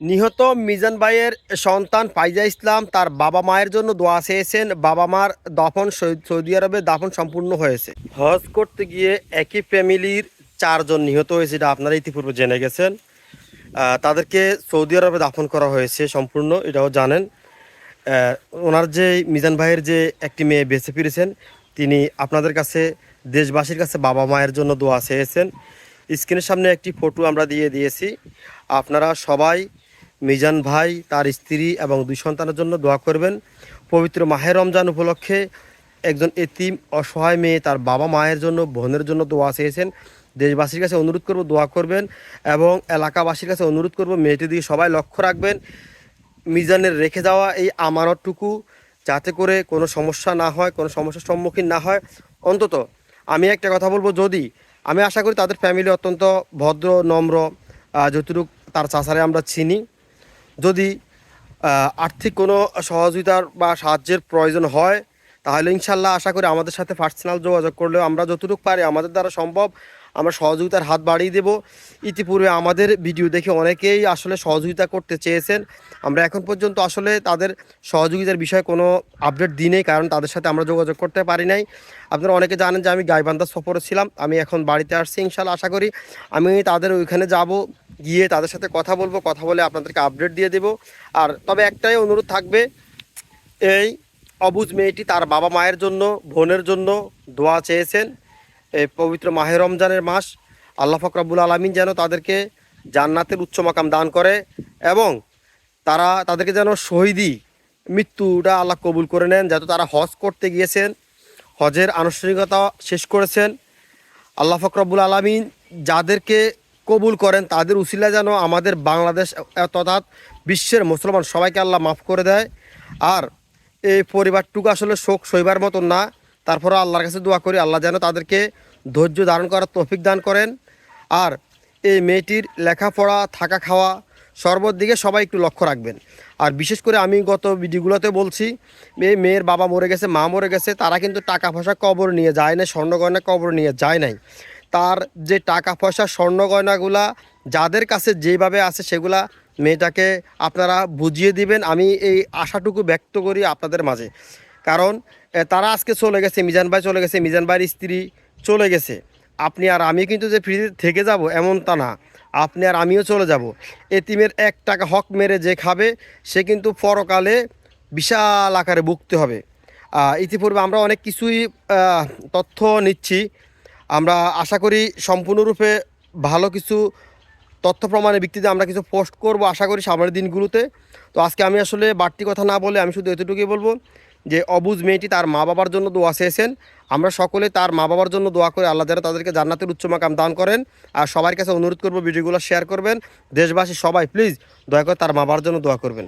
নিহত মিজান ভাইয়ের সন্তান ফাইজা ইসলাম তার বাবা মায়ের জন্য দোয়া চেয়েছেন। বাবা মার দাফন সৌদি আরবে দাফন সম্পূর্ণ হয়েছে। হজ করতে গিয়ে একই ফ্যামিলির 4 জন নিহত হয়েছে, এটা আপনারা ইতিপূর্বে জেনে গেছেন। তাদেরকে সৌদি আরবে দাফন করা হয়েছে সম্পূর্ণ, এটাও জানেন। ওনার যে মিজান ভাইয়ের যে একটি মেয়ে বেঁচে ফিরেছেন, তিনি আপনাদের কাছে দেশবাসীর কাছে বাবা মায়ের জন্য দোয়া চেয়েছেন। স্ক্রিনের সামনে একটি ফটো আমরা দিয়ে দিয়েছি। আপনারা সবাই মিজান ভাই, তার স্ত্রী এবং 2 সন্তানের জন্য দোয়া করবেন। পবিত্র মাহে রমজান উপলক্ষে একজন এতিম অসহায় মেয়ে তার বাবা মায়ের জন্য, বোনের জন্য দোয়া চেয়েছেন। দেশবাসীর কাছে অনুরোধ করব দোয়া করবেন এবং এলাকাবাসীর কাছে অনুরোধ করব মেয়েটির দিকে সবাই লক্ষ্য রাখবেন। মিজানের রেখে যাওয়া এই আমানতটুকু যাতে করে কোনো সমস্যা না হয়, কোনো সমস্যার সম্মুখীন না হয়। অন্তত আমি একটা কথা বলবো, যদি আমি আশা করি তাদের ফ্যামিলি অত্যন্ত ভদ্র নম্র, যতটুকু তার চাচারে আমরা চিনি। যদি আর্থিক কোনো সহযোগিতার বা সাহায্যের প্রয়োজন হয়, তাহলে ইনশাল্লাহ আশা করি আমাদের সাথে পার্সোনাল যোগাযোগ করলেও আমরা যতটুকু পারি আমাদের দ্বারা সম্ভব আমরা সহযোগিতার হাত বাড়িয়ে দেব। ইতিপূর্বে আমাদের ভিডিও দেখে অনেকেই আসলে সহযোগিতা করতে চেয়েছেন। আমরা এখন পর্যন্ত আসলে তাদের সহযোগিতার বিষয়ে কোনো আপডেট দিই নেই, কারণ তাদের সাথে আমরা যোগাযোগ করতে পারি নাই। আপনারা অনেকে জানেন যে আমি গাইবান্ধা সফরে ছিলাম, আমি এখন বাড়িতে আসছি। ইনশাল্লাহ আশা করি আমি তাদের ওইখানে যাব, গিয়ে তাদের সাথে কথা বলবো, কথা বলে আপনাদেরকে আপডেট দিয়ে দেব। আর তবে একটাই অনুরোধ থাকবে, এই অবুজ মেয়েটি তার বাবা মায়ের জন্য, বোনের জন্য দোয়া চেয়েছেন। এই পবিত্র মাহে রমজানের মাস, আল্লাহ পাক রব্বুল আলামিন যেন তাদেরকে জান্নাতের উচ্চ মাকাম দান করে এবং তাদেরকে যেন শহীদি মৃত্যুটা আল্লাহ কবুল করে নেন। যাতে তারা হজ করতে গিয়েছেন, হজের আনুষ্ঠানিকতা শেষ করেছেন। আল্লাহ পাক রব্বুল আলামিন যাদেরকে কবুল করেন তাদের উসিলা যেন আমাদের বাংলাদেশ তথা বিশ্বের মুসলমান সবাইকে আল্লাহ মাফ করে দেয়। আর এই পরিবারটুকু আসলে শোক সইবার মতন না, তারপরে আল্লাহর কাছে দোয়া করি আল্লাহ যেন তাদেরকে ধৈর্য ধারণ করার তৌফিক দান করেন। আর এই মেয়েটির লেখাপড়া, থাকা, খাওয়া সর্বর দিকে সবাই একটু লক্ষ্য রাখবেন। আর বিশেষ করে আমি গত ভিডিওগুলোতে বলছি, এই মেয়ের বাবা মরে গেছে, মা মরে গেছে, তারা কিন্তু টাকা পয়সা কবর নিয়ে যায় নাই, স্বর্ণ গয়না কবর নিয়ে যায় নাই। তার যে টাকা পয়সা, স্বর্ণ গয়নাগুলা যাদের কাছে যেভাবে আছে সেগুলা মেয়েটাকে আপনারা বুঝিয়ে দিবেন। আমি এই আশাটুকু ব্যক্ত করি আপনাদের মাঝে। কারণ তারা আজকে চলে গেছে, মিজান ভাই চলে গেছে, মিজান ভাইয়ের স্ত্রী চলে গেছে। আপনি আর আমি কিন্তু যে ফ্রিতে থেকে যাব এমন তা না, আপনি আর আমিও চলে যাব। এতিমের 1 টাকা হক মেরে যে খাবে সে কিন্তু পরকালে বিশাল আকারে ভুগতে হবে। ইতিপূর্বে আমরা অনেক কিছুই তথ্য নিচ্ছি, আমরা আশা করি সম্পূর্ণরূপে ভালো কিছু তথ্য প্রমাণের ভিত্তিতে আমরা কিছু পোস্ট করব আশা করি সামনের দিনগুলোতে। তো আজকে আমি আসলে বাড়তি কথা না বলে আমি শুধু এতটুকুই বলবো যে অবুজ মেয়েটি তার মা বাবার জন্য দোয়া চেয়েছেন। আমরা সকলে তার মা বাবার জন্য দোয়া করে আল্লাহ যেন তাদেরকে জান্নাতের উচ্চ মাকাম দান করেন। আর সবার কাছে অনুরোধ করব ভিডিওগুলো শেয়ার করবেন। দেশবাসী সবাই প্লিজ দয়া করে তার মা বাবার জন্য দোয়া করবেন।